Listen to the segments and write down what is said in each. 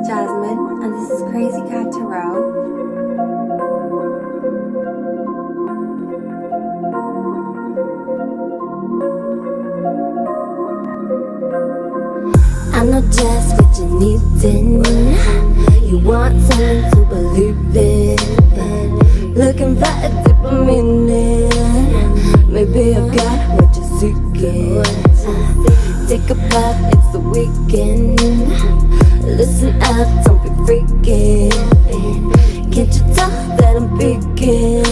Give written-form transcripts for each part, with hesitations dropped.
Jasmine, and this is Crazy Cat Tarot. I know just what you needin'. You want something to believe in. Looking for a deeper meaning. Maybe I've got what you're seeking. Take a puff, it's the weekend. Listen up, don't be freaking. Can't you tell that I'm peeking?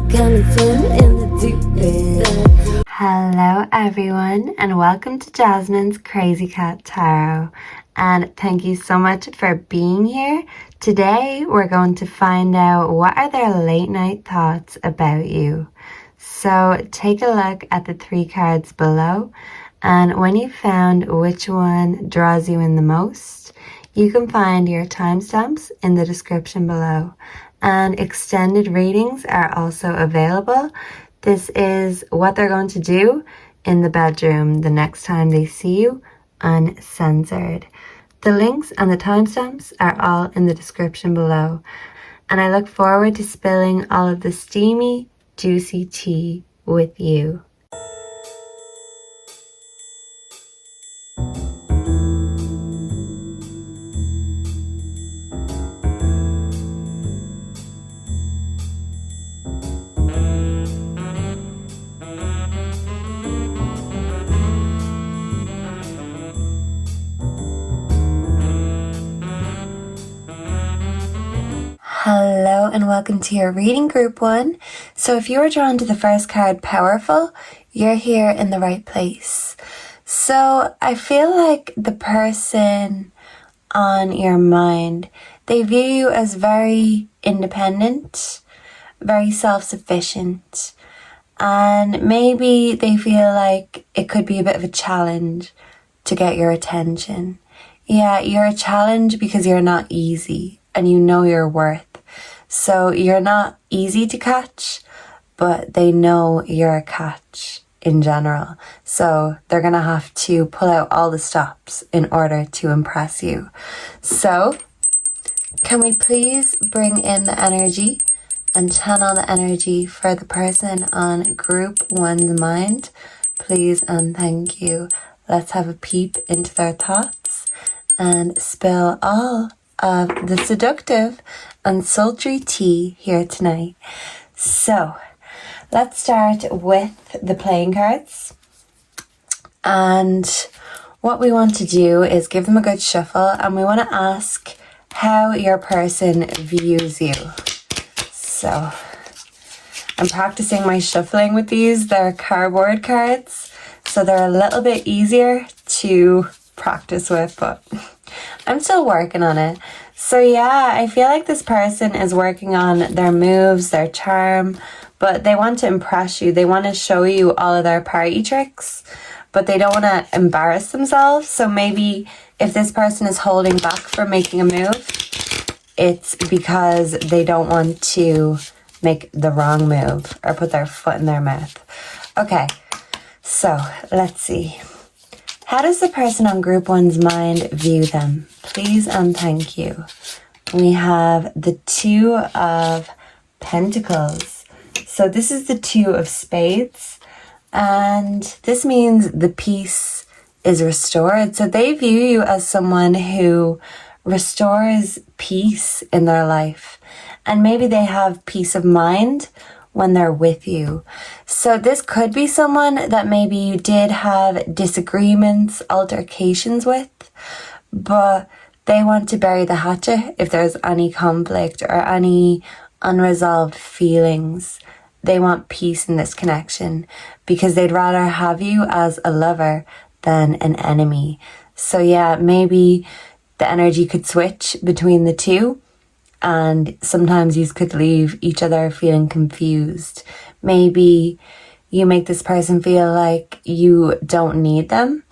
Coming swim in the deep end. Hello everyone, and welcome to Jasmine's Crazy Cat Tarot. And thank you so much for being here. Today we're going to find out what are their late night thoughts about you. So take a look at the 3 cards below, and when you've found which one draws you in the most, you can find your timestamps in the description below. And extended readings are also available. This is what they're going to do in the bedroom the next time they see you, uncensored. The links and the timestamps are all in the description below. And I look forward to spilling all of the steamy, juicy tea with you. Hello and welcome to your reading group 1. So if you were drawn to the first card, Powerful, you're here in the right place. So I feel like the person on your mind, they view you as very independent, very self-sufficient, and maybe they feel like it could be a bit of a challenge to get your attention. Yeah, you're a challenge because you're not easy and you know your worth. So you're not easy to catch, but they know you're a catch in general. So they're going to have to pull out all the stops in order to impress you. So can we please bring in the energy and channel the energy for the person on group 1's mind? Please and thank you. Let's have a peep into their thoughts and spill all of the seductive and sultry tea here tonight. So let's start with the playing cards, and what we want to do is give them a good shuffle, and we want to ask how your person views you. So I'm practicing my shuffling with these. They're cardboard cards, so they're a little bit easier to practice with, but I'm still working on it. So yeah, I feel like this person is working on their moves, their charm, but they want to impress you. They want to show you all of their party tricks, but they don't want to embarrass themselves. So maybe if this person is holding back from making a move, it's because they don't want to make the wrong move or put their foot in their mouth. Okay, so let's see. How does the person on group 1's mind view them? Please and thank you. We have the 2 of Pentacles. So this is the 2 of Spades. And this means the peace is restored. So they view you as someone who restores peace in their life. And maybe they have peace of mind when they're with you. So this could be someone that maybe you did have disagreements, altercations with, but they want to bury the hatchet if there's any conflict or any unresolved feelings. They want peace in this connection because they'd rather have you as a lover than an enemy. So yeah, maybe the energy could switch between the 2. And sometimes you could leave each other feeling confused. Maybe you make this person feel like you don't need them,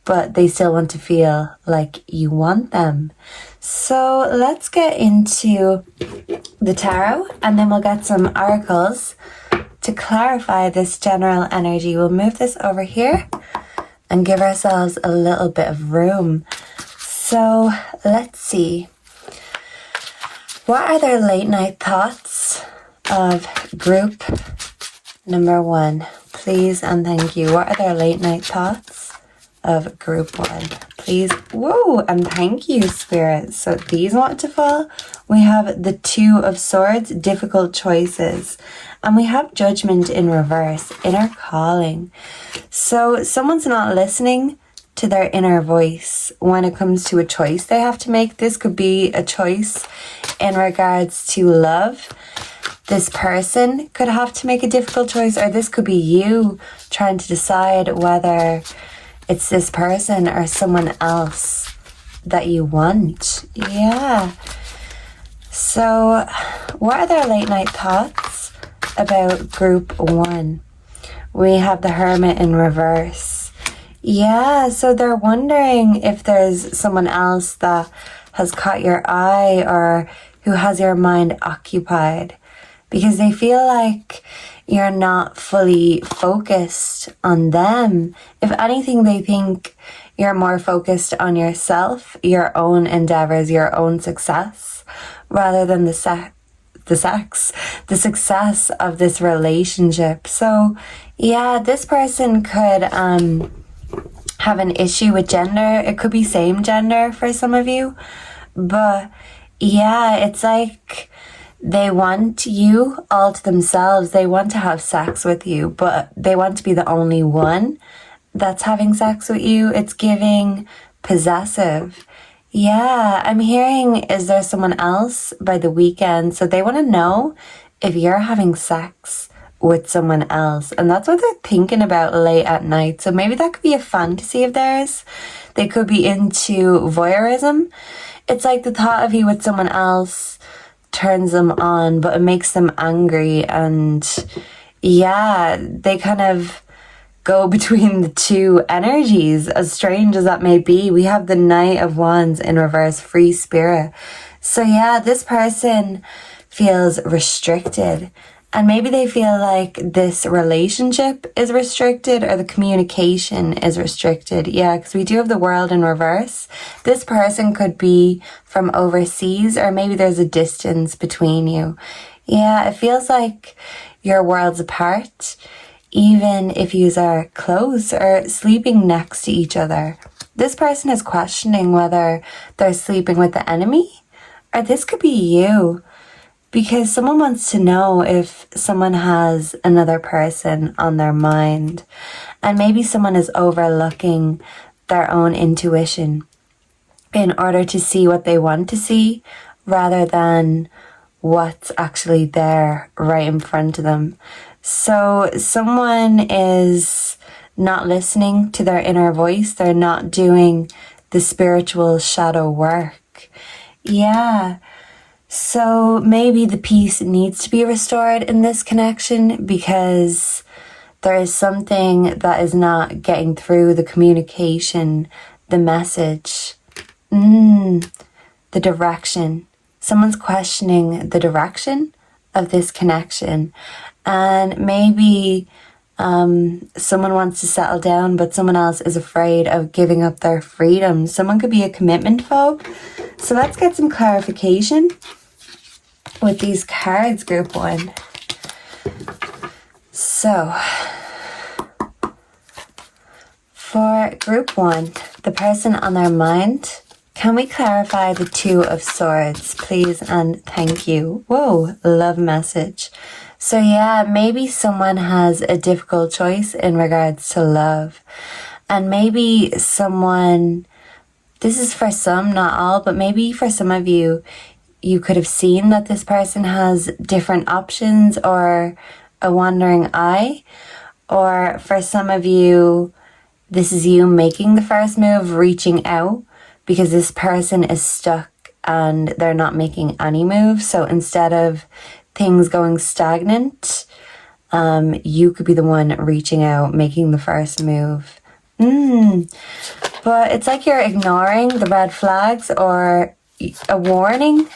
but they still want to feel like you want them. So let's get into the tarot, and then we'll get some oracles to clarify this general energy. We'll move this over here and give ourselves a little bit of room. So let's see. What are their late night thoughts of group number 1? Please and thank you. What are their late night thoughts of group 1? Please. Whoa, and thank you, Spirit. So these want to fall. We have the 2 of Swords, difficult choices. And we have Judgment in reverse, inner calling. So someone's not listening to their inner voice when it comes to a choice they have to make. This could be a choice in regards to love. This person could have to make a difficult choice, or this could be you trying to decide whether it's this person or someone else that you want. Yeah. So what are their late night thoughts about group 1? We have the Hermit in reverse. Yeah, so they're wondering if there's someone else that has caught your eye or who has your mind occupied, because they feel like you're not fully focused on them. If anything, they think you're more focused on yourself, your own endeavors, your own success, rather than the success of this relationship. So yeah, this person could have an issue with gender. It could be same gender for some of you, but yeah, it's like they want you all to themselves. They want to have sex with you, but they want to be the only one that's having sex with you. It's giving possessive. Yeah, I'm hearing, is there someone else by the weekend? So they want to know if you're having sex with someone else, and that's what they're thinking about late at night. So maybe that could be a fantasy of theirs. They could be into voyeurism. It's like the thought of you with someone else turns them on, but it makes them angry, and yeah, they kind of go between the 2 energies, as strange as that may be. We have the Knight of Wands in reverse, free spirit. So yeah, this person feels restricted. And maybe they feel like this relationship is restricted or the communication is restricted. Yeah, because we do have the World in reverse. This person could be from overseas, or maybe there's a distance between you. Yeah, it feels like your worlds apart, even if you are close or sleeping next to each other. This person is questioning whether they're sleeping with the enemy, or this could be you. Because someone wants to know if someone has another person on their mind, and maybe someone is overlooking their own intuition in order to see what they want to see rather than what's actually there right in front of them. So someone is not listening to their inner voice. They're not doing the spiritual shadow work. Yeah. So maybe the peace needs to be restored in this connection, because there is something that is not getting through, the communication, the message, the direction. Someone's questioning the direction of this connection, and maybe someone wants to settle down, but someone else is afraid of giving up their freedom. Someone could be a commitment phobe. So let's get some clarification with these cards, group 1. So for group 1, the person on their mind, can we clarify the 2 of Swords, please and thank you? Whoa, love message. So yeah, maybe someone has a difficult choice in regards to love, and maybe someone, this is for some, not all, but maybe for some of you, you could have seen that this person has different options or a wandering eye. Or for some of you, this is you making the first move, reaching out, because this person is stuck and they're not making any moves. So instead of things going stagnant, you could be the one reaching out, making the first move. But it's like you're ignoring the red flags or a warning,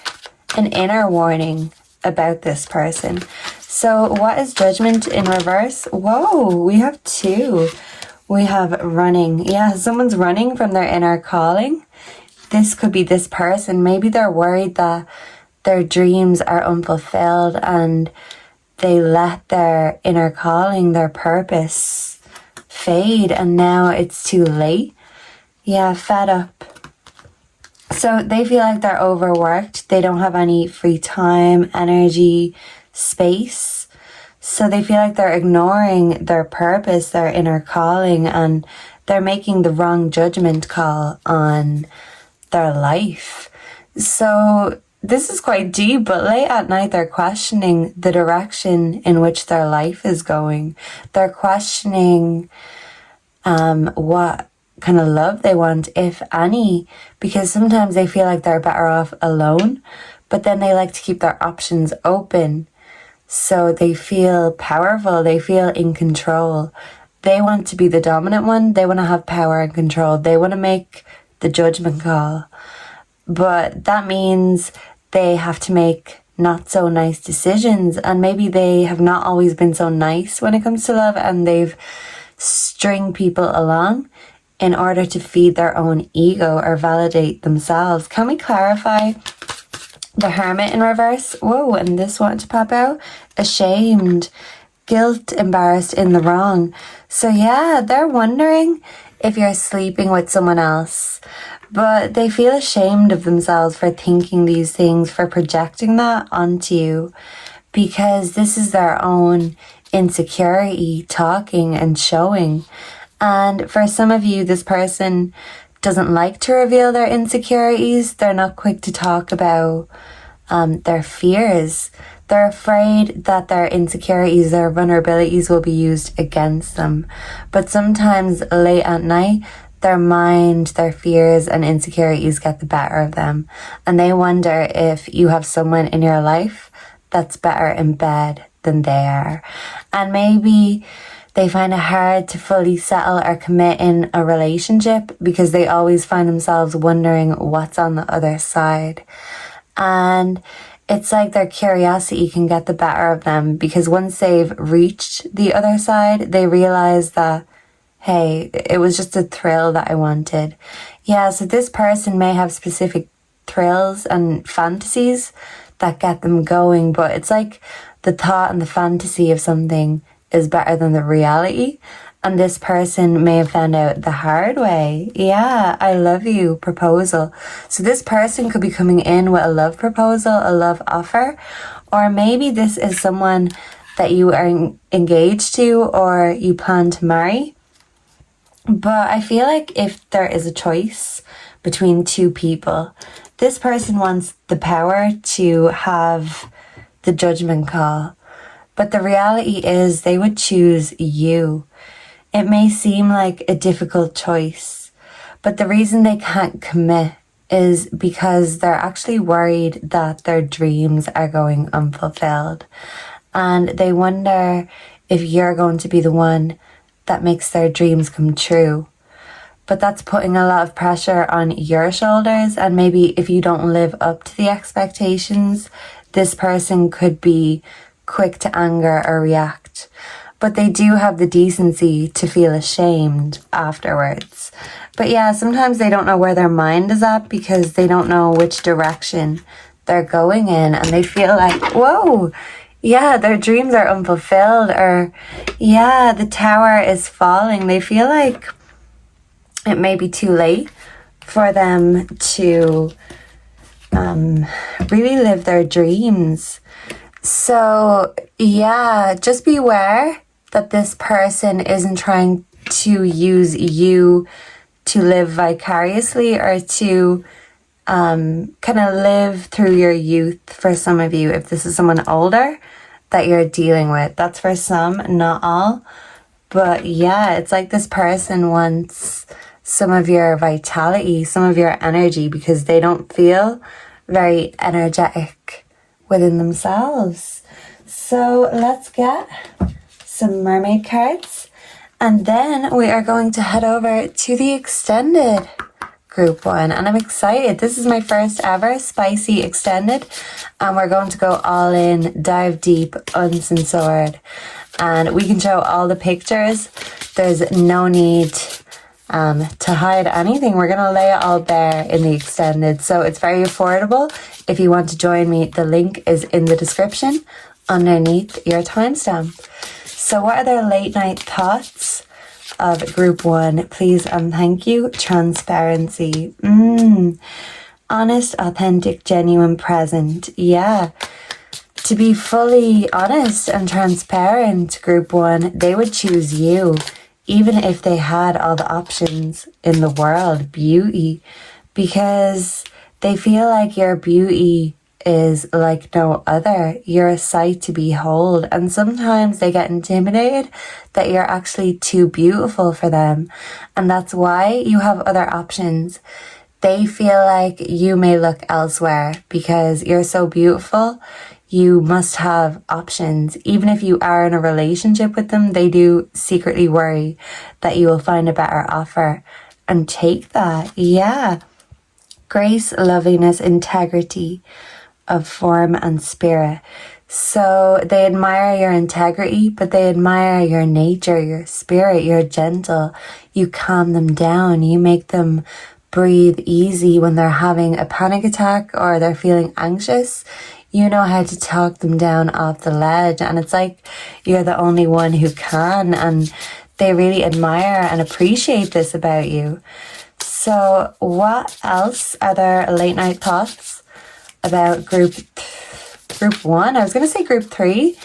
an inner warning about this person. So what is Judgment in reverse? Whoa, we have 2. We have running. Yeah, someone's running from their inner calling. this could be this person. Maybe they're worried that their dreams are unfulfilled and they let their inner calling, their purpose fade, and now it's too late. Yeah, fed up. So they feel like they're overworked. They don't have any free time, energy, space. So they feel like they're ignoring their purpose, their inner calling, and they're making the wrong judgment call on their life. So this is quite deep, but late at night they're questioning the direction in which their life is going. They're questioning what kind of love they want, if any, because sometimes they feel like they're better off alone, but then they like to keep their options open. So they feel powerful, they feel in control. They want to be the dominant one, they want to have power and control, they want to make the judgment call. But that means they have to make not so nice decisions, and maybe they have not always been so nice when it comes to love, and they've stringed people along in order to feed their own ego or validate themselves. Can we clarify the Hermit in reverse? Whoa, and this wanted to pop out. Ashamed, guilt, embarrassed, in the wrong. So yeah, they're wondering if you're sleeping with someone else, but they feel ashamed of themselves for thinking these things, for projecting that onto you, because this is their own insecurity talking and showing. And for some of you, this person doesn't like to reveal their insecurities. They're not quick to talk about their fears. They're afraid that their insecurities, their vulnerabilities will be used against them. But sometimes late at night, their mind, their fears and insecurities get the better of them. And they wonder if you have someone in your life that's better in bed than they are. And maybe they find it hard to fully settle or commit in a relationship because they always find themselves wondering what's on the other side. And it's like their curiosity can get the better of them, because once they've reached the other side, they realize that, hey, it was just a thrill that I wanted. Yeah, so this person may have specific thrills and fantasies that get them going, but it's like the thought and the fantasy of something is better than the reality. And this person may have found out the hard way. Yeah, I love you proposal. So this person could be coming in with a love proposal, a love offer, or maybe this is someone that you are engaged to or you plan to marry. But I feel like if there is a choice between two people, this person wants the power to have the judgment call. But the reality is they would choose you. It may seem like a difficult choice, but the reason they can't commit is because they're actually worried that their dreams are going unfulfilled. And they wonder if you're going to be the one that makes their dreams come true. But that's putting a lot of pressure on your shoulders, and maybe if you don't live up to the expectations, this person could be quick to anger or react. But they do have the decency to feel ashamed afterwards. But yeah, sometimes they don't know where their mind is at because they don't know which direction they're going in, and they feel like, whoa, yeah, their dreams are unfulfilled, or yeah, the tower is falling. They feel like it may be too late for them to really live their dreams. So yeah, just beware that this person isn't trying to use you to live vicariously or to kind of live through your youth. For some of you, if this is someone older that you're dealing with, that's for some, not all. But yeah, it's like this person wants some of your vitality, some of your energy, because they don't feel very energetic within themselves. So let's get some mermaid cards, and then we are going to head over to the extended group one, and I'm excited. This is my first ever spicy extended, and we're going to go all in, dive deep, uncensored, and we can show all the pictures. There's no need to hide anything. We're going to lay it all bare in the extended. So it's very affordable. If you want to join me, the link is in the description underneath your timestamp. So what are their late night thoughts of group 1? Please and thank you. Transparency. Honest, authentic, genuine, present. Yeah. To be fully honest and transparent, group 1, they would choose you, even if they had all the options in the world. Beauty. Because they feel like your beauty is like no other. You're a sight to behold. And sometimes they get intimidated that you're actually too beautiful for them. And that's why you have other options. They feel like you may look elsewhere because you're so beautiful. You must have options. Even if you are in a relationship with them, they do secretly worry that you will find a better offer and take that. Yeah. Grace, loveliness, integrity of form and spirit. So they admire your integrity, but they admire your nature, your spirit. You're gentle. You calm them down. You make them breathe easy when they're having a panic attack or they're feeling anxious. You know how to talk them down off the ledge, and it's like you're the only one who can, and they really admire and appreciate this about you. So what else are there late night thoughts about group 1? I was going to say group 3.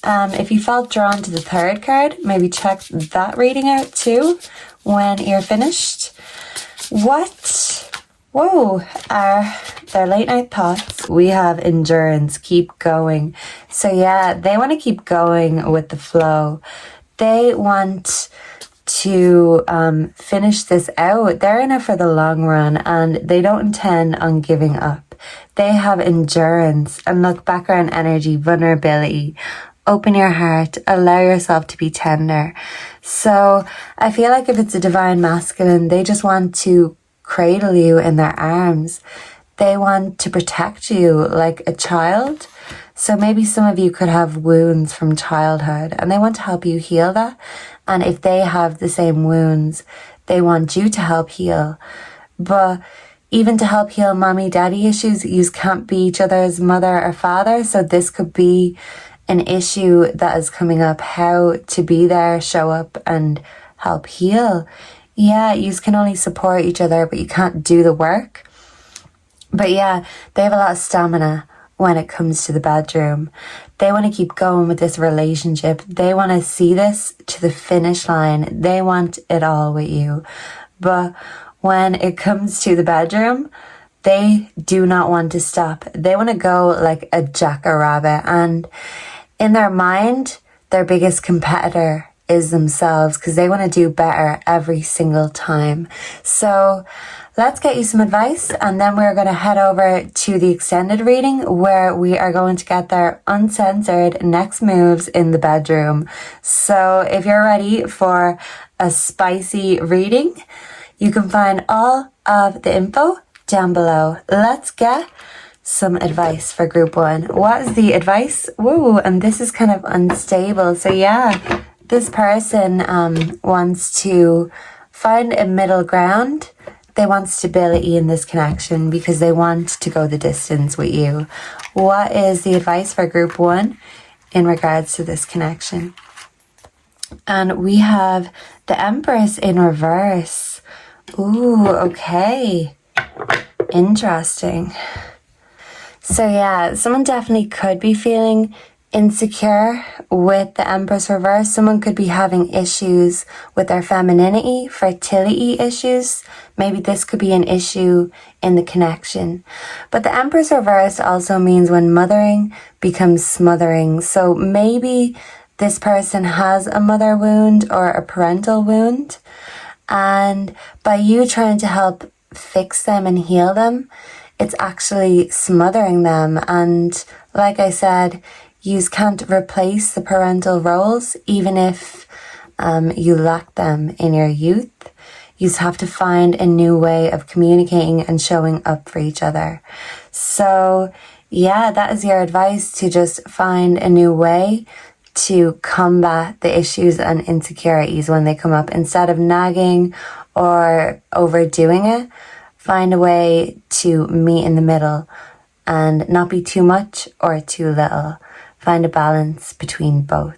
If you felt drawn to the 3rd card, maybe check that reading out too when you're finished. What are their late night thoughts? We have endurance, keep going. So yeah, they want to keep going with the flow. They want to finish this out. They're in it for the long run and they don't intend on giving up. They have endurance. And look, background energy, vulnerability. Open your heart, allow yourself to be tender. So I feel like if it's a divine masculine, they just want to cradle you in their arms. They want to protect you like a child. So maybe some of you could have wounds from childhood and they want to help you heal that. And if they have the same wounds, they want you to help heal. But even to help heal mommy daddy issues, you can't be each other's mother or father. So this could be an issue that is coming up, how to be there, show up and help heal. Yeah, you can only support each other, but you can't do the work. But yeah, they have a lot of stamina when it comes to the bedroom. They want to keep going with this relationship. They want to see this to the finish line. They want it all with you. But when it comes to the bedroom, they do not want to stop. They want to go like a jackrabbit. And in their mind, their biggest competitor is themselves because they want to do better every single time. So let's get you some advice and then we're going to head over to the extended reading where we are going to get their uncensored next moves in the bedroom. So if you're ready for a spicy reading, you can find all of the info down below. Let's get some advice for group 1. What is the advice? Woo, and this is kind of unstable. So yeah, this person wants to find a middle ground. They want stability in this connection because they want to go the distance with you. What is the advice for group 1 in regards to this connection? And we have the Empress in reverse. Ooh, okay. Interesting. So yeah, someone definitely could be feeling insecure with the Empress reverse. Someone could be having issues with their femininity, fertility issues. Maybe this could be an issue in the connection. But the Empress reverse also means when mothering becomes smothering. So maybe this person has a mother wound or a parental wound. And by you trying to help fix them and heal them, it's actually smothering them. And like I said, you can't replace the parental roles, even if you lack them in your youth. You have to find a new way of communicating and showing up for each other. So yeah, that is your advice, to just find a new way to combat the issues and insecurities when they come up, instead of nagging or overdoing it. Find a way to meet in the middle and not be too much or too little. Find a balance between both.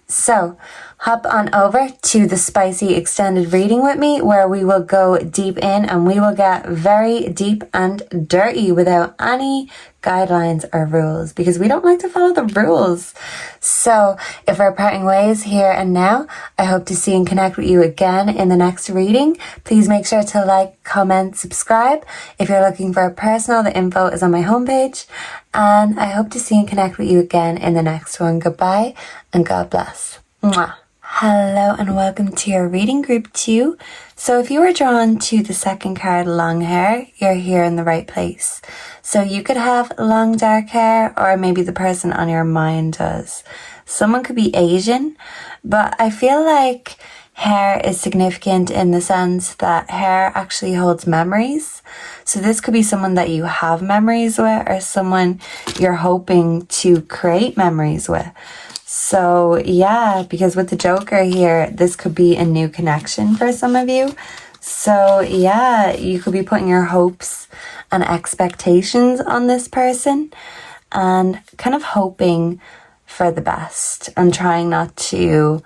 So hop on over to the spicy extended reading with me, where we will go deep in and we will get very deep and dirty without any guidelines or rules, because we don't like to follow the rules. So if we're parting ways here and now, I hope to see and connect with you again in the next reading. Please make sure to like, comment, subscribe. If you're looking for a personal, the info is on my homepage. And I hope to see and connect with you again in the next one. Goodbye and God bless. Mwah. Hello and welcome to your reading group 2. So if you were drawn to the second card, long hair, you're here in the right place. So you could have long dark hair, or maybe the person on your mind does. Someone could be Asian, but I feel like hair is significant in the sense that hair actually holds memories. So this could be someone that you have memories with, or someone you're hoping to create memories with. So yeah, because with the Joker here, this could be a new connection for some of you. So yeah, you could be putting your hopes and expectations on this person and kind of hoping for the best and trying not to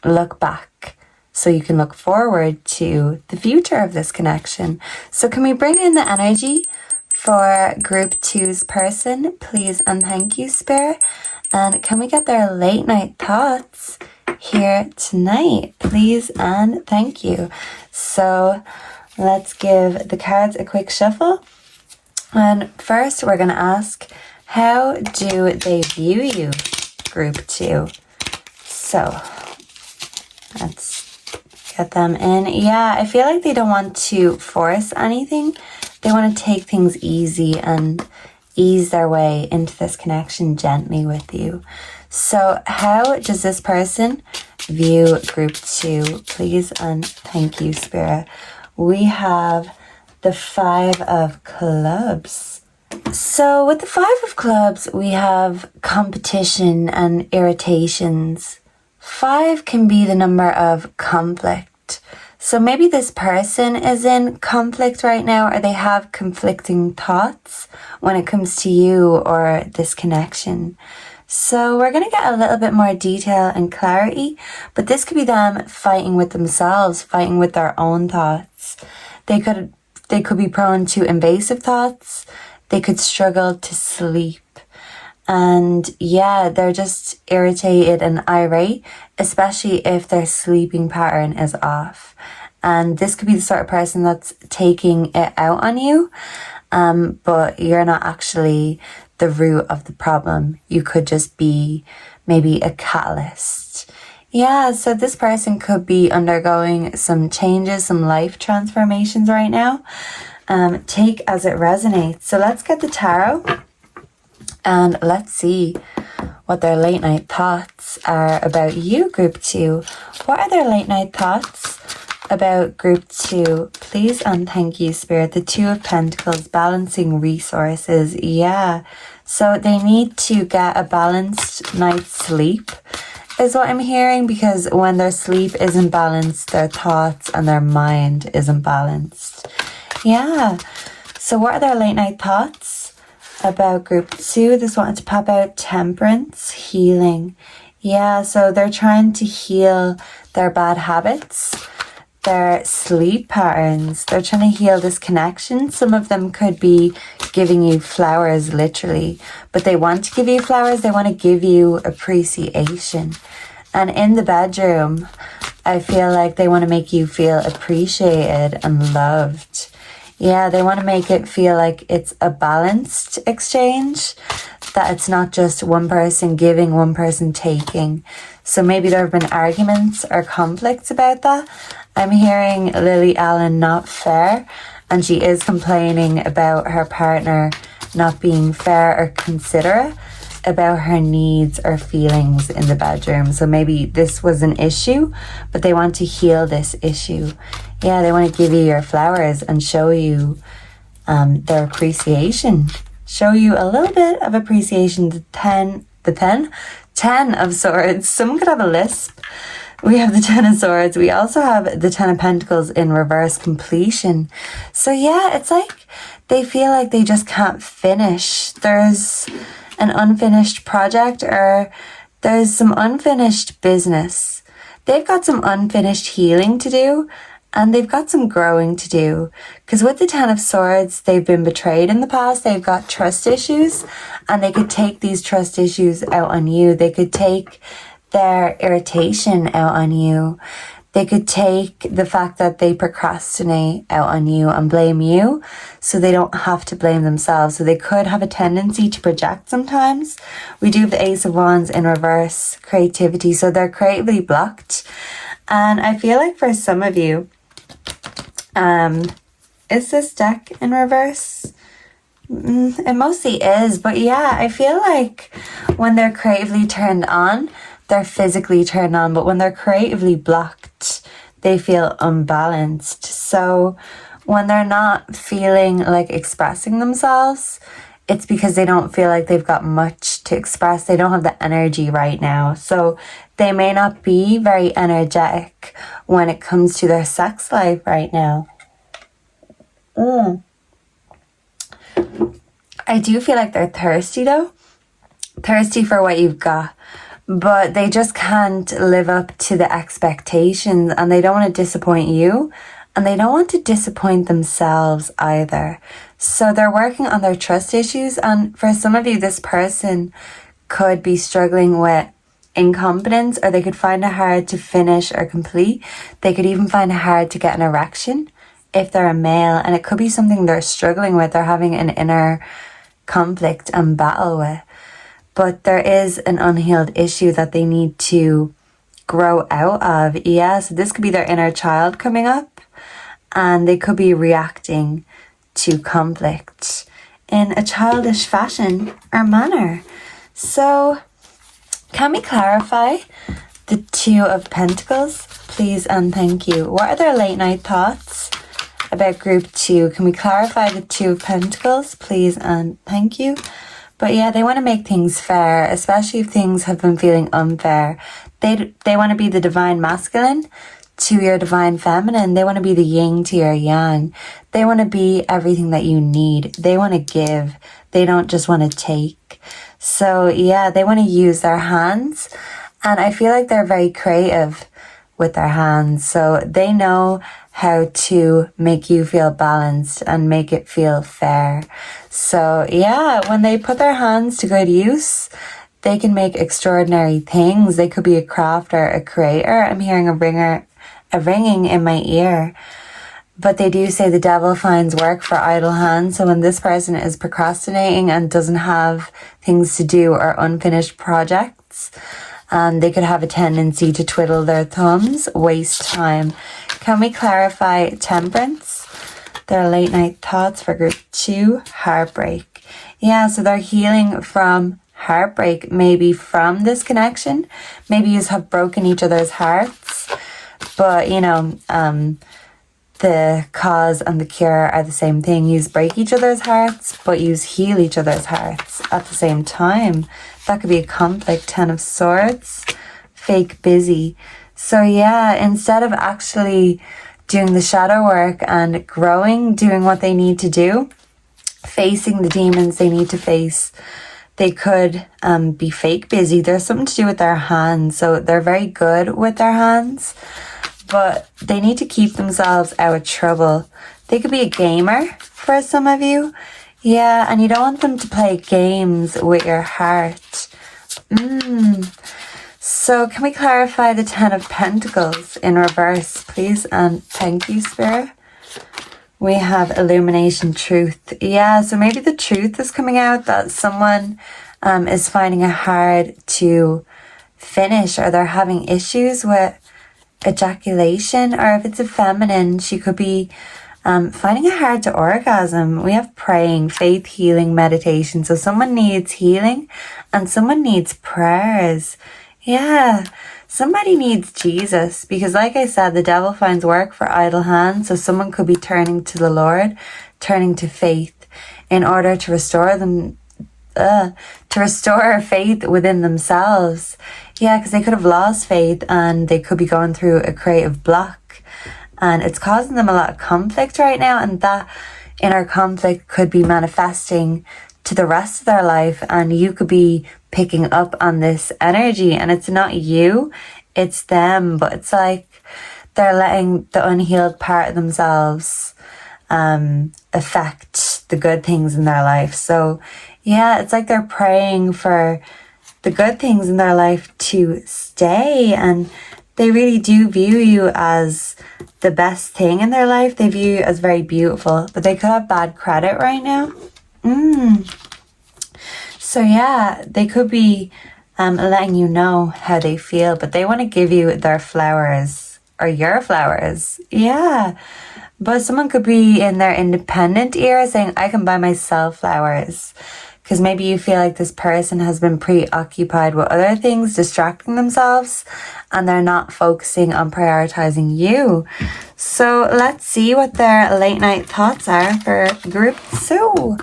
look back, so you can look forward to the future of this connection. So can we bring in the energy for group 2's person, please and thank you, Spirit? And can we get their late night thoughts here tonight, please and thank you? So let's give the cards a quick shuffle. And first we're going to ask, how do they view you, group 2? So let's get them in. Yeah, I feel like they don't want to force anything. They want to take things easy and ease their way into this connection gently with you. So how does this person view group 2, please and thank you, Spirit? We have the 5 of Clubs. So with the 5 of Clubs, we have competition and irritations. 5 can be the number of conflict. So maybe this person is in conflict right now, or they have conflicting thoughts when it comes to you or this connection. So we're going to get a little bit more detail and clarity, but this could be them fighting with themselves, fighting with their own thoughts. They could be prone to invasive thoughts. They could struggle to sleep. And yeah, they're just irritated and irate, especially if their sleeping pattern is off. And this could be the sort of person that's taking it out on you, but you're not actually the root of the problem. You could just be maybe a catalyst. Yeah, so this person could be undergoing some changes, some life transformations right now. Take as it resonates. So let's get the tarot. And let's see what their late night thoughts are about you, group 2. What are their late night thoughts about group 2? Please and thank you, Spirit. The 2 of Pentacles, balancing resources. Yeah. So they need to get a balanced night's sleep, is what I'm hearing, because when their sleep isn't balanced, their thoughts and their mind isn't balanced. Yeah. So what are their late night thoughts about group 2? This wanted to pop out, temperance, healing. Yeah, so they're trying to heal their bad habits, their sleep patterns. They're trying to heal this connection. Some of them could be giving you flowers, literally, but they want to give you flowers. They want to give you appreciation. And in the bedroom, I feel like they want to make you feel appreciated and loved. Yeah, they want to make it feel like it's a balanced exchange, that it's not just one person giving, one person taking. So maybe there have been arguments or conflicts about that. I'm hearing Lily Allen not fair, and she is complaining about her partner not being fair or considerate about her needs or feelings in the bedroom. So maybe this was an issue, but they want to heal this issue. Yeah, they want to give you your flowers and show you their appreciation. Show you a little bit of appreciation. 10 of Swords. Someone could have a lisp. We have the Ten of Swords. We also have the Ten of Pentacles in reverse completion. So yeah, it's like they feel like they just can't finish. There's an unfinished project, or there's some unfinished business. They've got some unfinished healing to do, and they've got some growing to do. Because with the Ten of Swords, they've been betrayed in the past. They've got trust issues, and they could take these trust issues out on you. They could take their irritation out on you. They could take the fact that they procrastinate out on you and blame you, so they don't have to blame themselves. So they could have a tendency to project sometimes. We do have the Ace of Wands in reverse, creativity. So they're creatively blocked. And I feel like for some of you, is this deck in reverse? It mostly is, but yeah, I feel like when they're creatively turned on, they're physically turned on, but when they're creatively blocked, they feel unbalanced. So when they're not feeling like expressing themselves, it's because they don't feel like they've got much to express. They don't have the energy right now. So they may not be very energetic when it comes to their sex life right now. I do feel like they're thirsty though. Thirsty for what you've got. But they just can't live up to the expectations, and they don't want to disappoint you, and they don't want to disappoint themselves either. So they're working on their trust issues, and for some of you, this person could be struggling with incompetence, or they could find it hard to finish or complete. They could even find it hard to get an erection if they're a male, and it could be something they're struggling with. They're having an inner conflict and battle with. But there is an unhealed issue that they need to grow out of. Yeah, so this could be their inner child coming up, and they could be reacting to conflict in a childish fashion or manner. So can we clarify the Two of Pentacles, please and thank you? What are their late night thoughts about group 2? Can we clarify the Two of Pentacles, please and thank you? But yeah, they want to make things fair, especially if things have been feeling unfair. They want to be the divine masculine to your divine feminine. They want to be the yin to your yang. They want to be everything that you need. They want to give. They don't just want to take. So yeah, they want to use their hands. And I feel like they're very creative with their hands. So they know how to make you feel balanced and make it feel fair. So yeah, when they put their hands to good use, they can make extraordinary things. They could be a crafter, a creator. I'm hearing a ringing in my ear. But they do say the devil finds work for idle hands. So when this person is procrastinating and doesn't have things to do or unfinished projects, they could have a tendency to twiddle their thumbs, waste time. Can we clarify Temperance? Their late night thoughts for group 2, heartbreak. Yeah, so they're healing from heartbreak, maybe from this connection. Maybe you have broken each other's hearts, but you know, the cause and the cure are the same thing. You break each other's hearts, but you heal each other's hearts at the same time. That could be a conflict. 10 of Swords, fake busy. So yeah, instead of actually doing the shadow work and growing, doing what they need to do, facing the demons they need to face, they could be fake busy. There's something to do with their hands. So they're very good with their hands, but they need to keep themselves out of trouble. They could be a gamer for some of you. Yeah, and you don't want them to play games with your heart. So can we clarify the 10 of Pentacles in reverse, please? And thank you, Spirit. We have Illumination, Truth. Yeah, so maybe the truth is coming out that someone is finding it hard to finish, or they're having issues with ejaculation, or if it's a feminine, she could be finding it hard to orgasm. We have praying, faith, healing, meditation. So someone needs healing and someone needs prayers. Yeah, somebody needs Jesus, because like I said, the devil finds work for idle hands. So someone could be turning to the Lord, turning to faith in order to restore them, to restore faith within themselves. Yeah, because they could have lost faith and they could be going through a creative block, and it's causing them a lot of conflict right now, and that inner conflict could be manifesting to the rest of their life, and you could be picking up on this energy, and it's not you, it's them, but it's like they're letting the unhealed part of themselves affect the good things in their life. So yeah, it's like they're praying for the good things in their life to stay, and they really do view you as the best thing in their life. They view you as very beautiful, but they could have bad credit right now. So yeah, they could be letting you know how they feel, but they want to give you their flowers or your flowers. Yeah. But someone could be in their independent ear saying, I can buy myself flowers. Because maybe you feel like this person has been preoccupied with other things, distracting themselves, and they're not focusing on prioritizing you. So let's see what their late night thoughts are for group 2.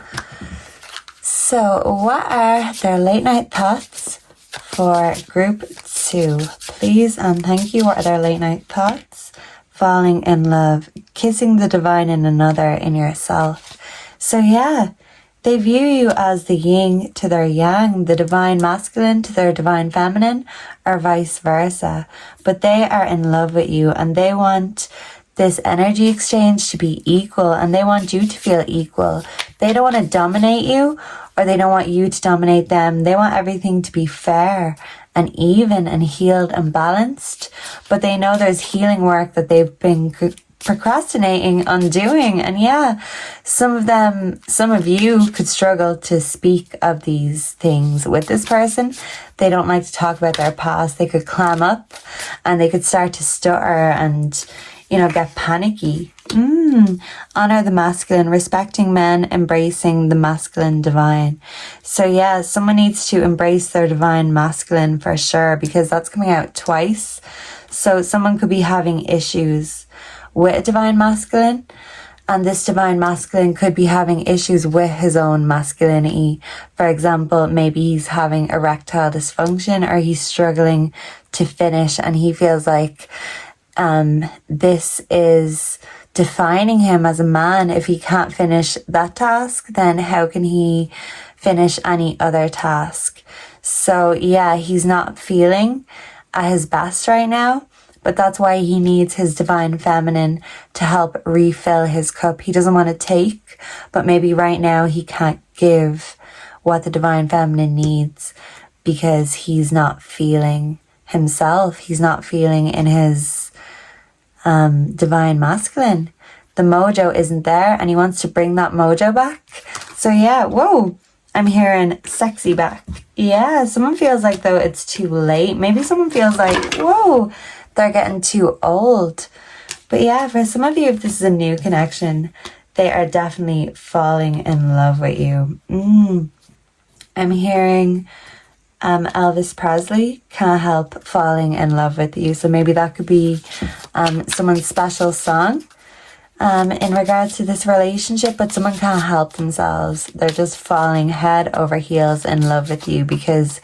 So what are their late night thoughts for group 2? Please and thank you. What are their late night thoughts? Falling in love, kissing the divine in another, in yourself. So yeah, they view you as the yin to their yang, the divine masculine to their divine feminine, or vice versa. But they are in love with you, and they want this energy exchange to be equal, and they want you to feel equal. They don't want to dominate you, or they don't want you to dominate them. They want everything to be fair and even and healed and balanced. But they know there's healing work that they've been procrastinating on doing. And yeah, some of you could struggle to speak of these things with this person. They don't like to talk about their past. They could clam up and they could start to stutter and, get panicky. Honor the masculine, respecting men, embracing the masculine divine. So yeah, someone needs to embrace their divine masculine for sure, because that's coming out twice. So someone could be having issues with a divine masculine, and this divine masculine could be having issues with his own masculinity. For example, maybe he's having erectile dysfunction, or he's struggling to finish, and he feels like this is defining him as a man. If he can't finish that task, then how can he finish any other task? So yeah, he's not feeling at his best right now. But that's why he needs his divine feminine to help refill his cup. He doesn't want to take, but maybe right now he can't give what the divine feminine needs because he's not feeling himself. He's not feeling in his divine masculine. The mojo isn't there, and he wants to bring that mojo back. So yeah, whoa, I'm hearing sexy back. Yeah, someone feels like though it's too late. Maybe someone feels like, whoa, they're getting too old. But yeah, for some of you, if this is a new connection, they are definitely falling in love with you. I'm hearing Elvis Presley can't help falling in love with you. So maybe that could be someone's special song in regards to this relationship, but someone can't help themselves. They're just falling head over heels in love with you because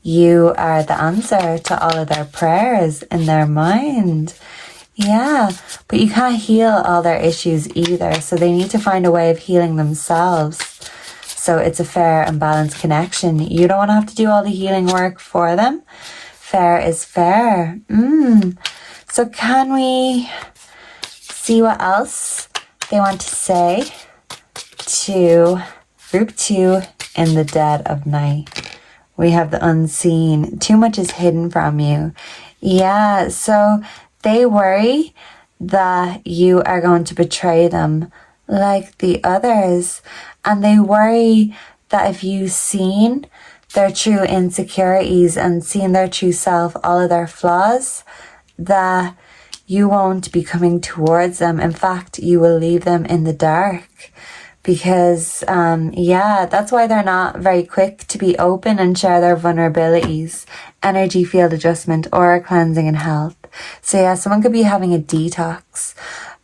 you are the answer to all of their prayers in their mind. Yeah, but you can't heal all their issues either. So they need to find a way of healing themselves. So it's a fair and balanced connection. You don't want to have to do all the healing work for them. Fair is fair. So can we see what else they want to say to group 2 in the dead of night? We have the unseen. Too much is hidden from you. Yeah, so they worry that you are going to betray them like the others. And they worry that if you've seen their true insecurities and seen their true self, all of their flaws, that you won't be coming towards them. In fact, you will leave them in the dark. Because, that's why they're not very quick to be open and share their vulnerabilities, energy field adjustment, aura cleansing and health. So yeah, someone could be having a detox,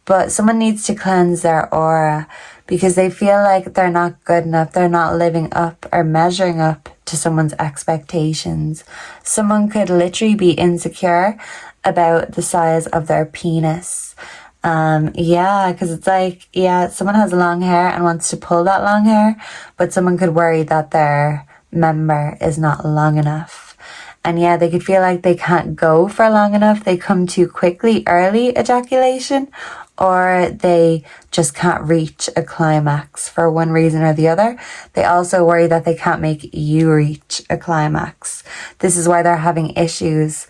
but someone needs to cleanse their aura because they feel like they're not good enough, they're not living up or measuring up to someone's expectations. Someone could literally be insecure about the size of their penis. Because it's like, someone has long hair and wants to pull that long hair, but someone could worry that their member is not long enough. And they could feel like they can't go for long enough. They come too quickly, early ejaculation, or they just can't reach a climax for one reason or the other. They also worry that they can't make you reach a climax. This is why they're having issues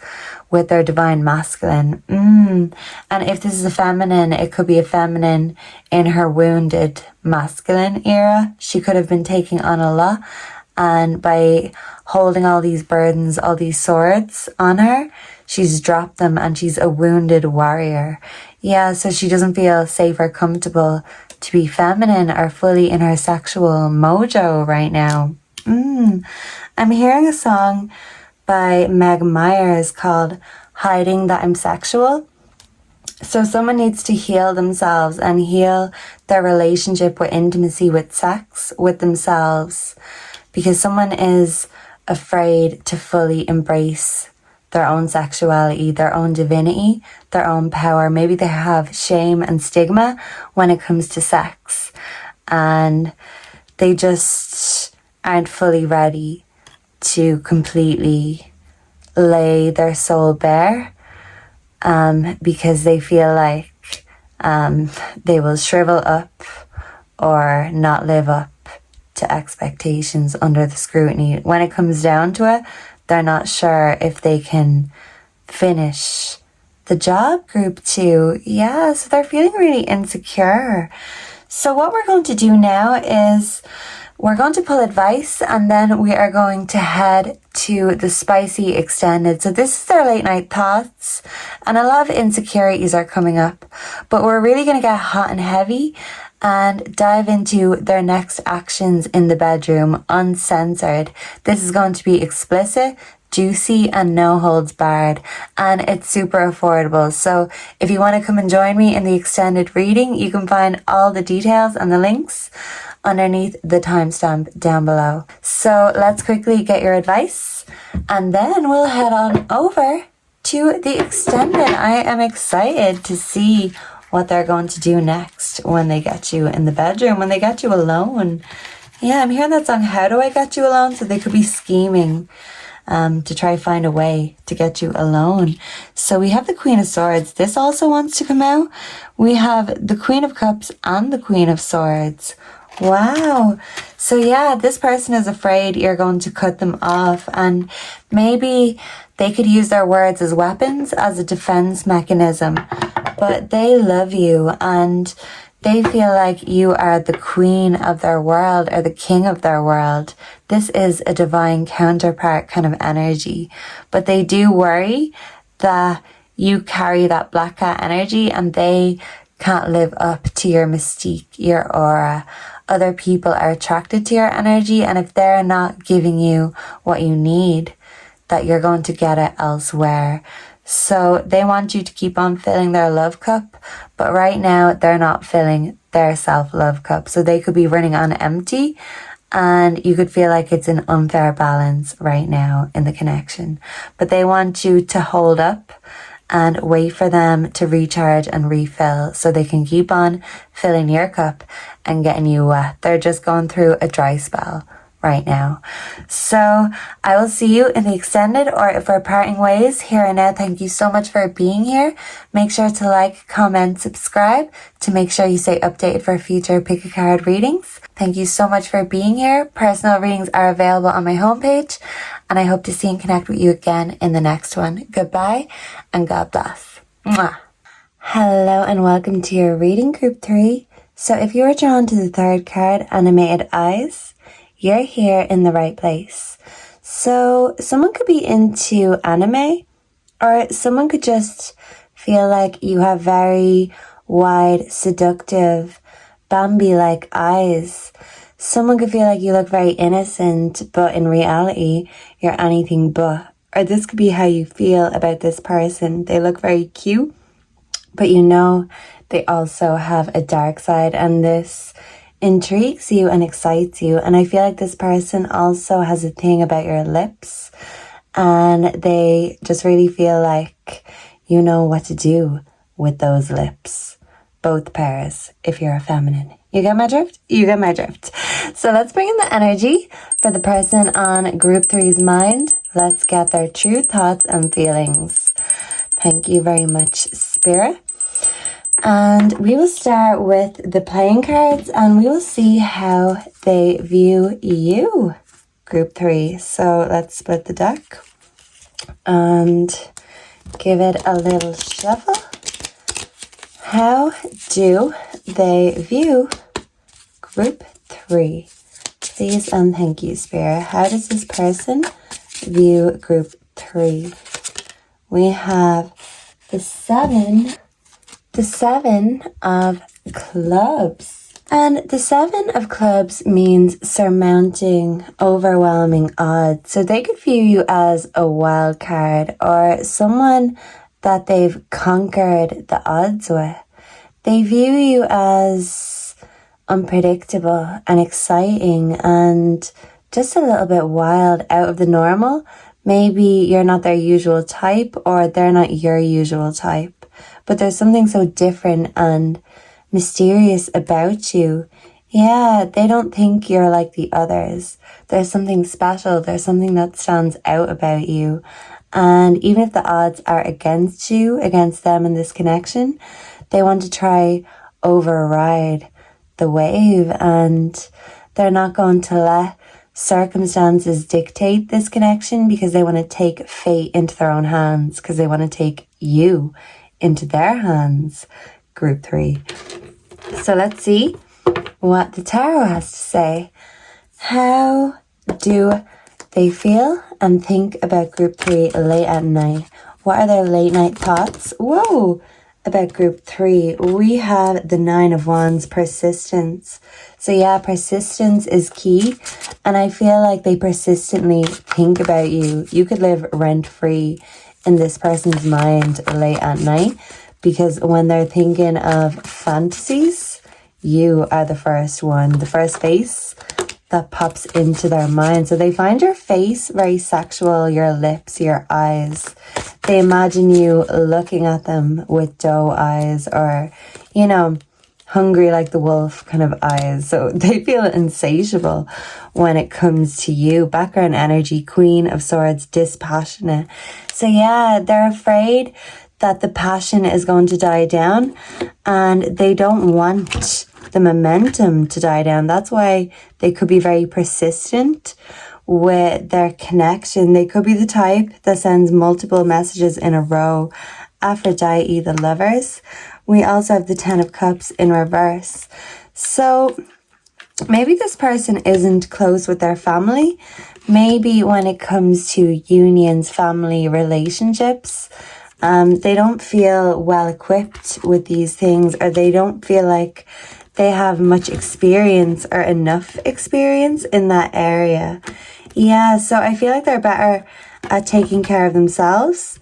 with their divine masculine. And if this is a feminine, it could be a feminine in her wounded masculine era. She could have been taking on a lot, and by holding all these burdens, all these swords on her, she's dropped them and she's a wounded warrior. So she doesn't feel safe or comfortable to be feminine or fully in her sexual mojo right now. I'm hearing a song by Meg Myers called Hiding That I'm Sexual. So someone needs to heal themselves and heal their relationship with intimacy, with sex, with themselves, because someone is afraid to fully embrace their own sexuality, their own divinity, their own power. Maybe they have shame and stigma when it comes to sex, and they just aren't fully ready to completely lay their soul bare, because they feel like they will shrivel up or not live up to expectations under the scrutiny. When it comes down to it, they're not sure if they can finish the job, group 2. So they're feeling really insecure. So what we're going to do now is we're going to pull advice, and then we are going to head to the spicy extended. So this is their late night thoughts, and a lot of insecurities are coming up, but we're really going to get hot and heavy and dive into their next actions in the bedroom, uncensored. This is going to be explicit, juicy, and no holds barred, and it's super affordable. So if you want to come and join me in the extended reading, you can find all the details and the links underneath the timestamp down below. So let's quickly get your advice, and then we'll head on over to the extended. I am excited to see what they're going to do next when they get you in the bedroom, when they get you alone. I'm hearing that song, How Do I Get You Alone? So they could be scheming to try find a way to get you alone. So we have the Queen of Swords. This also wants to come out. We have the Queen of Cups and the Queen of Swords. Wow. So this person is afraid you're going to cut them off, and maybe they could use their words as weapons, as a defense mechanism, but they love you and they feel like you are the queen of their world or the king of their world. This is a divine counterpart kind of energy, but they do worry that you carry that black cat energy and they can't live up to your mystique, your aura. Other people are attracted to your energy, and if they're not giving you what you need, that you're going to get it elsewhere. So they want you to keep on filling their love cup, but right now they're not filling their self-love cup. So they could be running on empty, and you could feel like it's an unfair balance right now in the connection. But they want you to hold up and wait for them to recharge and refill so they can keep on filling your cup and getting you wet. They're just going through a dry spell right now. So I will see you in the extended, or if we're parting ways here and now. Thank you so much for being here. Make sure to like, comment, subscribe to make sure you stay updated for future pick a card readings. Thank you so much for being here. Personal readings are available on my homepage, and I hope to see and connect with you again in the next one. Goodbye and God bless. Mwah. Hello and welcome to your reading, group 3. So if you are drawn to the third card, Animated Eyes, you're here in the right place. So someone could be into anime, or someone could just feel like you have very wide, seductive, Bambi-like eyes. Someone could feel like you look very innocent, but in reality, you're anything but. Or this could be how you feel about this person. They look very cute, but you know they also have a dark side, and this intrigues you and excites you. And I feel like this person also has a thing about your lips, and they just really feel like you know what to do with those lips. Both pairs, if you're a feminine. You get my drift? You get my drift. So let's bring in the energy for the person on group 3's mind. Let's get their true thoughts and feelings. Thank you very much, Spirit. And we will start with the playing cards, and we will see how they view you, group 3. So let's split the deck and give it a little shuffle. How do they view group 3? Please and thank you, Spirit. How does this person view group 3? We have the seven of clubs. And the 7 of clubs means surmounting overwhelming odds. So they could view you as a wild card or someone that they've conquered the odds with. They view you as unpredictable and exciting and just a little bit wild, out of the normal. Maybe you're not their usual type or they're not your usual type, but there's something so different and mysterious about you. Yeah, they don't think you're like the others. There's something special. There's something that stands out about you. And even if the odds are against you, against them in this connection, they want to try override the wave, and they're not going to let circumstances dictate this connection because they want to take fate into their own hands, because they want to take you into their hands, group 3. So let's see what the tarot has to say. How do they feel and think about group 3 late at night? What are their late night thoughts? Whoa! About group 3, we have the 9 of Wands, persistence. So yeah, persistence is key, and I feel like they persistently think about you. You could live rent-free in this person's mind late at night, because when they're thinking of fantasies, you are the first one, the first face that pops into their mind. So they find your face very sexual, your lips, your eyes. They imagine you looking at them with doe eyes, or, you know, hungry like the wolf kind of eyes. So they feel insatiable when it comes to you. Background energy, Queen of Swords, dispassionate. So yeah, they're afraid that the passion is going to die down, and they don't want the momentum to die down. That's why they could be very persistent with their connection. They could be the type that sends multiple messages in a row. Aphrodite, the lovers. We also have the 10 of Cups in reverse. So maybe this person isn't close with their family. Maybe when it comes to unions, family relationships, they don't feel well equipped with these things, or they don't feel like they have much experience or enough experience in that area. Yeah, so I feel like they're better at taking care of themselves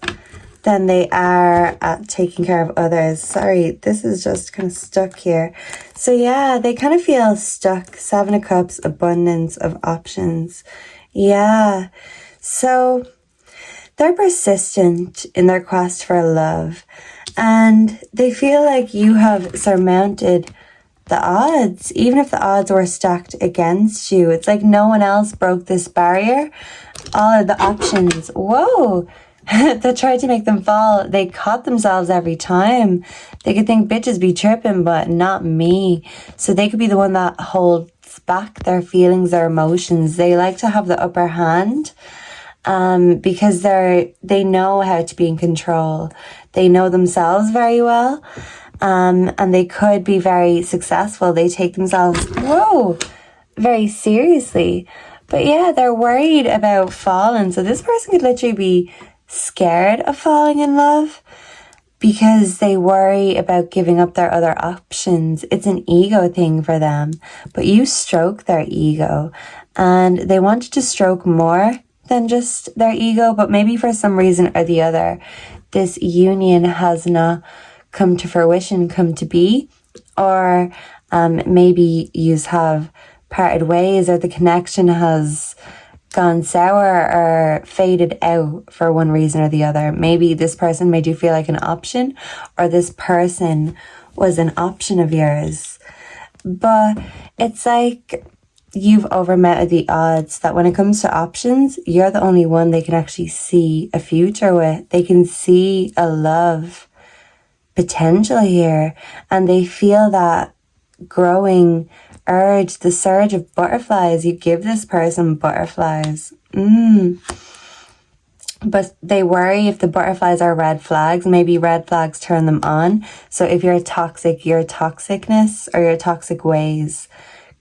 than they are at taking care of others. Sorry, this is just kind of stuck here. So yeah, they kind of feel stuck. 7 of Cups, abundance of options. Yeah, so they're persistent in their quest for love, and they feel like you have surmounted the odds. Even if the odds were stacked against you, it's like no one else broke this barrier. All of the options, whoa, that tried to make them fall, they caught themselves every time. They could think bitches be tripping, but not me. So they could be the one that holds back their feelings, their emotions. They like to have the upper hand, because they know how to be in control. They know themselves very well, and they could be very successful. They take themselves, very seriously. But yeah, they're worried about falling. So this person could literally be scared of falling in love because they worry about giving up their other options. It's an ego thing for them, but you stroke their ego, and they want you to stroke more than just their ego, but maybe for some reason or the other, this union has not come to fruition, come to be, or Maybe you have parted ways, or the connection has gone sour or faded out for one reason or the other. Maybe this person made you feel like an option, or this person was an option of yours. But it's like you've overmet the odds that when it comes to options, you're the only one they can actually see a future with. They can see a love potential here, and they feel that growing urge, the surge of butterflies. You give this person butterflies. But they worry if the butterflies are red flags. Maybe red flags turn them on. So if you're toxic, your toxicness or your toxic ways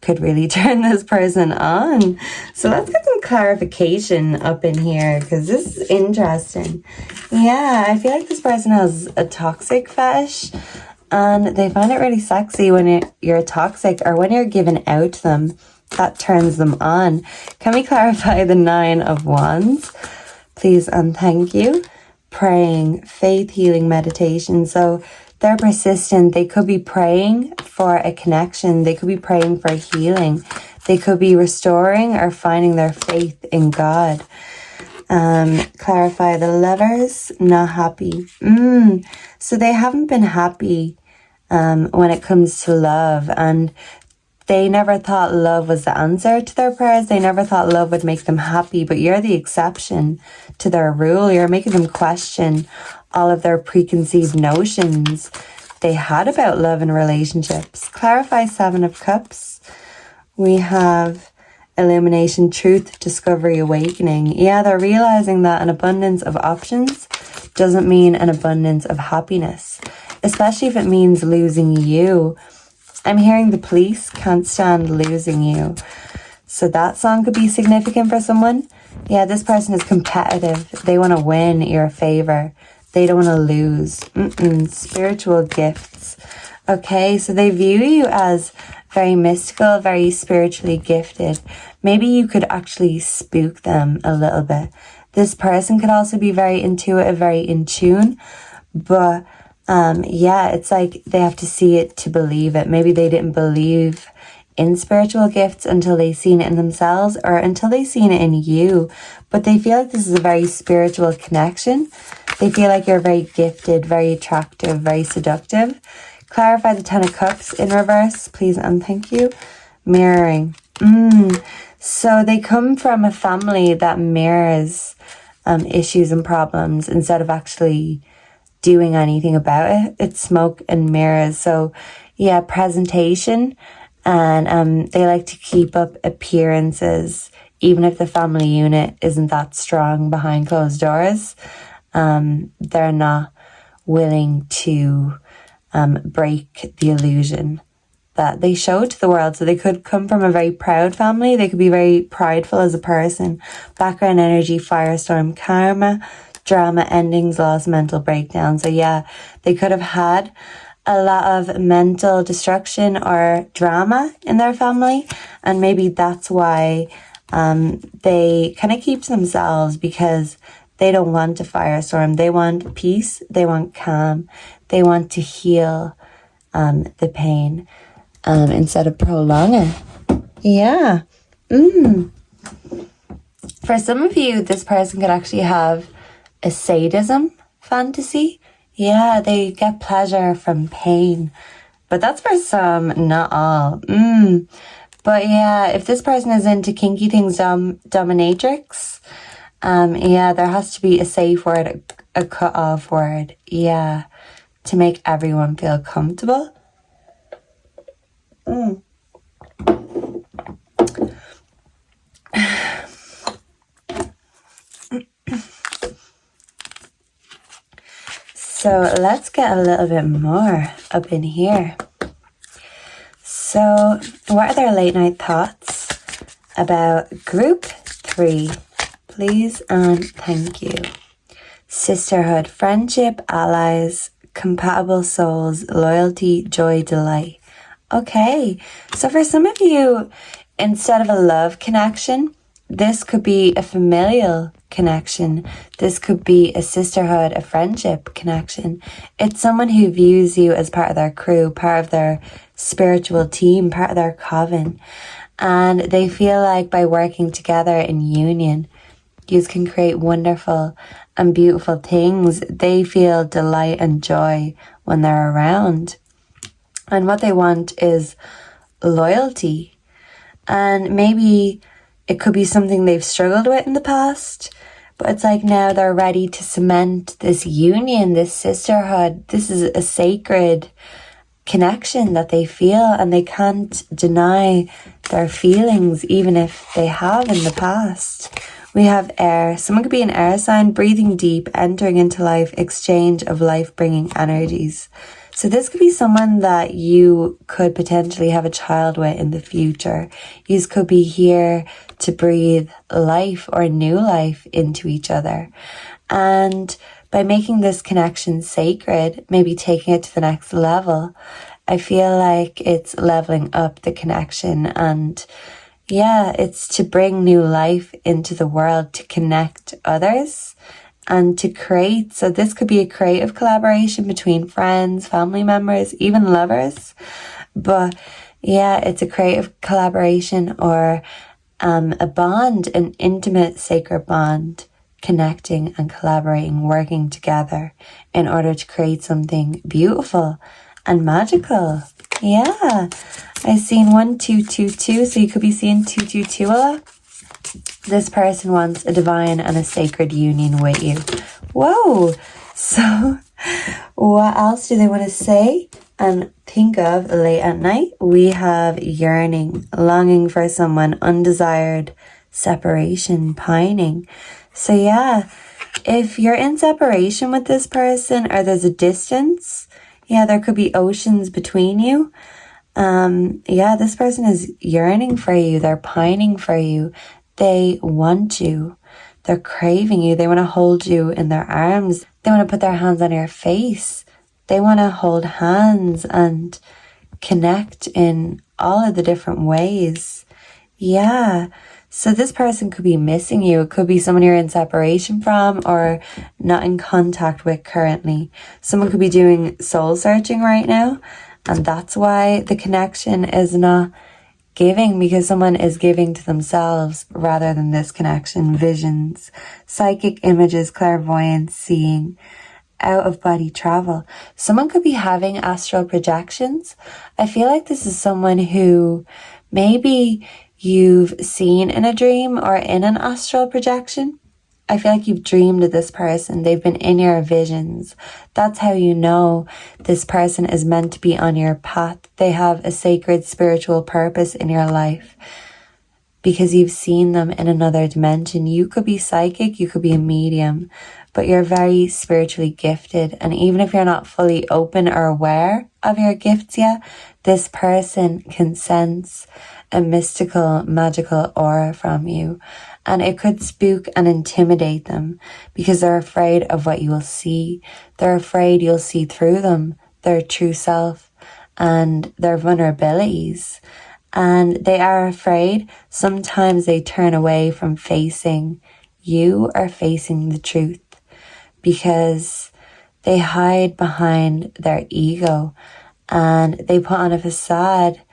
could really turn this person on. So let's get some clarification up in here, because this is interesting. Yeah, I feel like this person has a toxic fetish, and they find it really sexy when you're toxic, or when you're given out to them. That turns them on. Can we clarify the 9 of Wands? Please and thank you. Praying, faith, healing, meditation. So they're persistent. They could be praying for a connection. They could be praying for healing. They could be restoring or finding their faith in God. Clarify the Lovers, not happy. So they haven't been happy when it comes to love, and they never thought love was the answer to their prayers. They never thought love would make them happy, but you're the exception to their rule. You're making them question all of their preconceived notions they had about love and relationships. Clarify 7 of Cups. We have illumination, truth, discovery, awakening. Yeah, they're realizing that an abundance of options doesn't mean an abundance of happiness, especially if it means losing you. I'm hearing the police can't stand losing you. So that song could be significant for someone. Yeah, this person is competitive. They want to win your favor. They don't want to lose. Spiritual gifts. Okay, so they view you as very mystical, very spiritually gifted. Maybe you could actually spook them a little bit. This person could also be very intuitive, very in tune. But yeah, it's like they have to see it to believe it. Maybe they didn't believe in spiritual gifts until they seen it in themselves, or until they seen it in you. But they feel like this is a very spiritual connection. They feel like you're very gifted, very attractive, very seductive. Clarify the 10 of Cups in reverse, please and thank you. Mirroring. So they come from a family that mirrors issues and problems instead of actually doing anything about it. It's smoke and mirrors. So yeah, presentation, and they like to keep up appearances even if the family unit isn't that strong behind closed doors. They're not willing to break the illusion that they show to the world. So they could come from a very proud family. They could be very prideful as a person. Background energy, firestorm, karma, drama, endings, loss, mental breakdown. So yeah, they could have had a lot of mental destruction or drama in their family, and maybe that's why they kind of keep to themselves, because they don't want a firestorm. They want peace. They want calm. They want to heal the pain instead of prolong it. Yeah. For some of you, this person could actually have a sadism fantasy. Yeah, they get pleasure from pain. But that's for some, not all. But yeah, if this person is into kinky things, dominatrix, yeah, there has to be a safe word, a cut-off word. Yeah, to make everyone feel comfortable. So let's get a little bit more up in here. So what are their late night thoughts about group 3? Please and thank you. Sisterhood, friendship, allies, compatible souls, loyalty, joy, delight. Okay, so for some of you, instead of a love connection, this could be a familial connection. This could be a sisterhood, a friendship connection. It's someone who views you as part of their crew, part of their spiritual team, part of their coven. And they feel like by working together in union, you can create wonderful and beautiful things. They feel delight and joy when they're around. And what they want is loyalty. And maybe it could be something they've struggled with in the past, but it's like now they're ready to cement this union, this sisterhood. This is a sacred connection that they feel, and they can't deny their feelings even if they have in the past. We have air. Someone could be an air sign, breathing deep, entering into life, exchange of life-bringing energies. So this could be someone that you could potentially have a child with in the future. You could be here to breathe life or new life into each other. And by making this connection sacred, maybe taking it to the next level, I feel like it's leveling up the connection. And yeah, it's to bring new life into the world, to connect others and to create. So this could be a creative collaboration between friends, family members, even lovers. But yeah, it's a creative collaboration or a bond, an intimate, sacred bond, connecting and collaborating, working together in order to create something beautiful and magical. Yeah, I've seen 1222, so you could be seeing 222 a lot. This person wants a divine and a sacred union with you. Whoa! So, what else do they want to say and think of late at night? We have yearning, longing for someone, undesired, separation, pining. So yeah, if you're in separation with this person or there's a distance, yeah, there could be oceans between you. Yeah, this person is yearning for you. They're pining for you. They want you. They're craving you. They want to hold you in their arms. They want to put their hands on your face. They want to hold hands and connect in all of the different ways. Yeah. So this person could be missing you. It could be someone you're in separation from or not in contact with currently. Someone could be doing soul searching right now. And that's why the connection is not giving, because someone is giving to themselves rather than this connection. Visions, psychic images, clairvoyance, seeing, out of body travel. Someone could be having astral projections. I feel like this is someone who maybe you've seen in a dream or in an astral projection. I feel like you've dreamed of this person. They've been in your visions. That's how you know this person is meant to be on your path. They have a sacred spiritual purpose in your life because you've seen them in another dimension. You could be psychic, you could be a medium, but you're very spiritually gifted. And even if you're not fully open or aware of your gifts yet, this person can sense a mystical, magical aura from you. And it could spook and intimidate them because they're afraid of what you will see. They're afraid you'll see through them, their true self and their vulnerabilities. And they are afraid. Sometimes they turn away from facing you or facing the truth because they hide behind their ego and they put on a facade,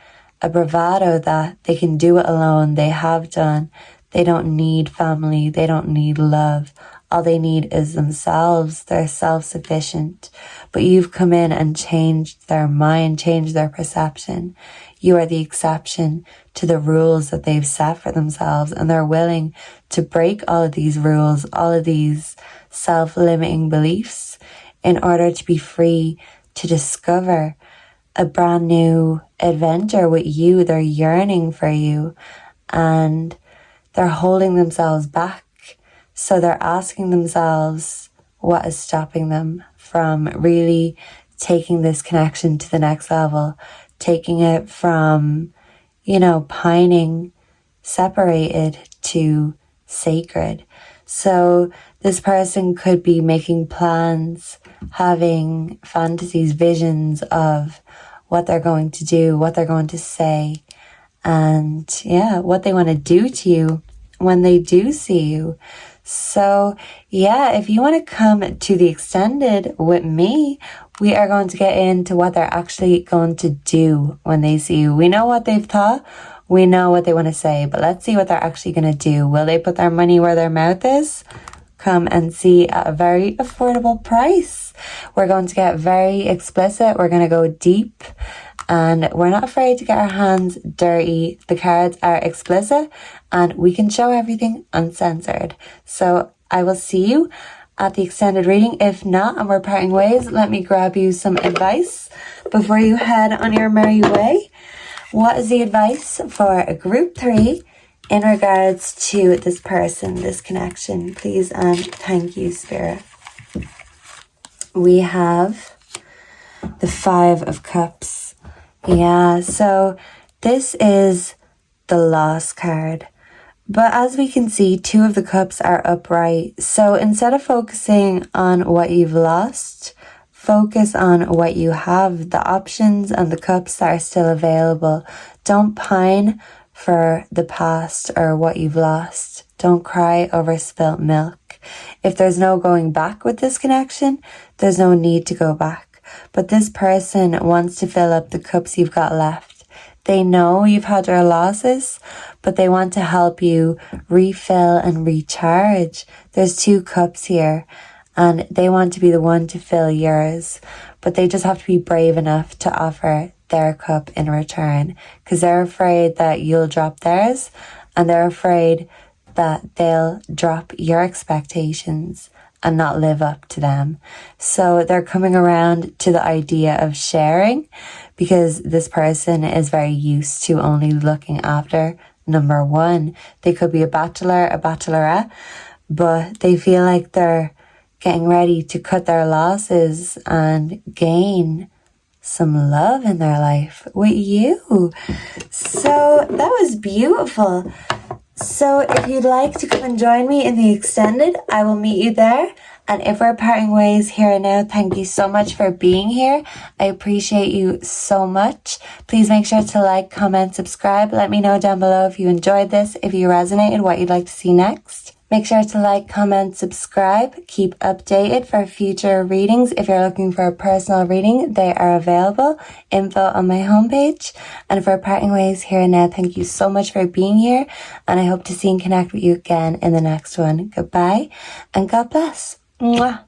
a bravado that they can do it alone. They have done. They don't need family. They don't need love. All they need is themselves. They're self-sufficient. But you've come in and changed their mind, changed their perception. You are the exception to the rules that they've set for themselves. And they're willing to break all of these rules, all of these self-limiting beliefs in order to be free to discover a brand new adventure with you. They're yearning for you. And they're holding themselves back. So they're asking themselves what is stopping them from really taking this connection to the next level, taking it from, pining, separated to sacred. So this person could be making plans, having fantasies, visions of what they're going to do, what they're going to say, and what they want to do to you when they do see you. So yeah, if you want to come to the extended with me, we are going to get into what they're actually going to do when they see you. We know what they've thought. We know what they want to say, but let's see what they're actually going to do. Will they put their money where their mouth is? Come and see at a very affordable price. We're going to get very explicit. We're going to go deep, and we're not afraid to get our hands dirty. The cards are explicit and we can show everything uncensored. So I will see you at the extended reading. If not, and we're parting ways, let me grab you some advice before you head on your merry way. What is the advice for group 3 in regards to this person, this connection? Please and thank you, Spirit. We have the 5 of Cups. Yeah, so this is the loss card. But as we can see, 2 of the cups are upright. So instead of focusing on what you've lost, focus on what you have, the options and the cups that are still available. Don't pine for the past or what you've lost. Don't cry over spilt milk. If there's no going back with this connection, there's no need to go back. But this person wants to fill up the cups you've got left. They know you've had your losses, but they want to help you refill and recharge. There's 2 cups here, and they want to be the one to fill yours, but they just have to be brave enough to offer their cup in return, because they're afraid that you'll drop theirs, and they're afraid that they'll drop your expectations and not live up to them. So they're coming around to the idea of sharing, because this person is very used to only looking after number 1. They could be a bachelor, a bachelorette, but they feel like they're getting ready to cut their losses and gain some love in their life with you. So that was beautiful. So if you'd like to come and join me in the extended, I will meet you there. And if we're parting ways here and now, thank you so much for being here. I appreciate you so much. Please make sure to like, comment, subscribe. Let me know down below if you enjoyed this, if you resonated, what you'd like to see next. Make sure to like, comment, subscribe. Keep updated for future readings. If you're looking for a personal reading, they are available. Info on my homepage. And for parting ways here and now, thank you so much for being here. And I hope to see and connect with you again in the next one. Goodbye and God bless. Mwah.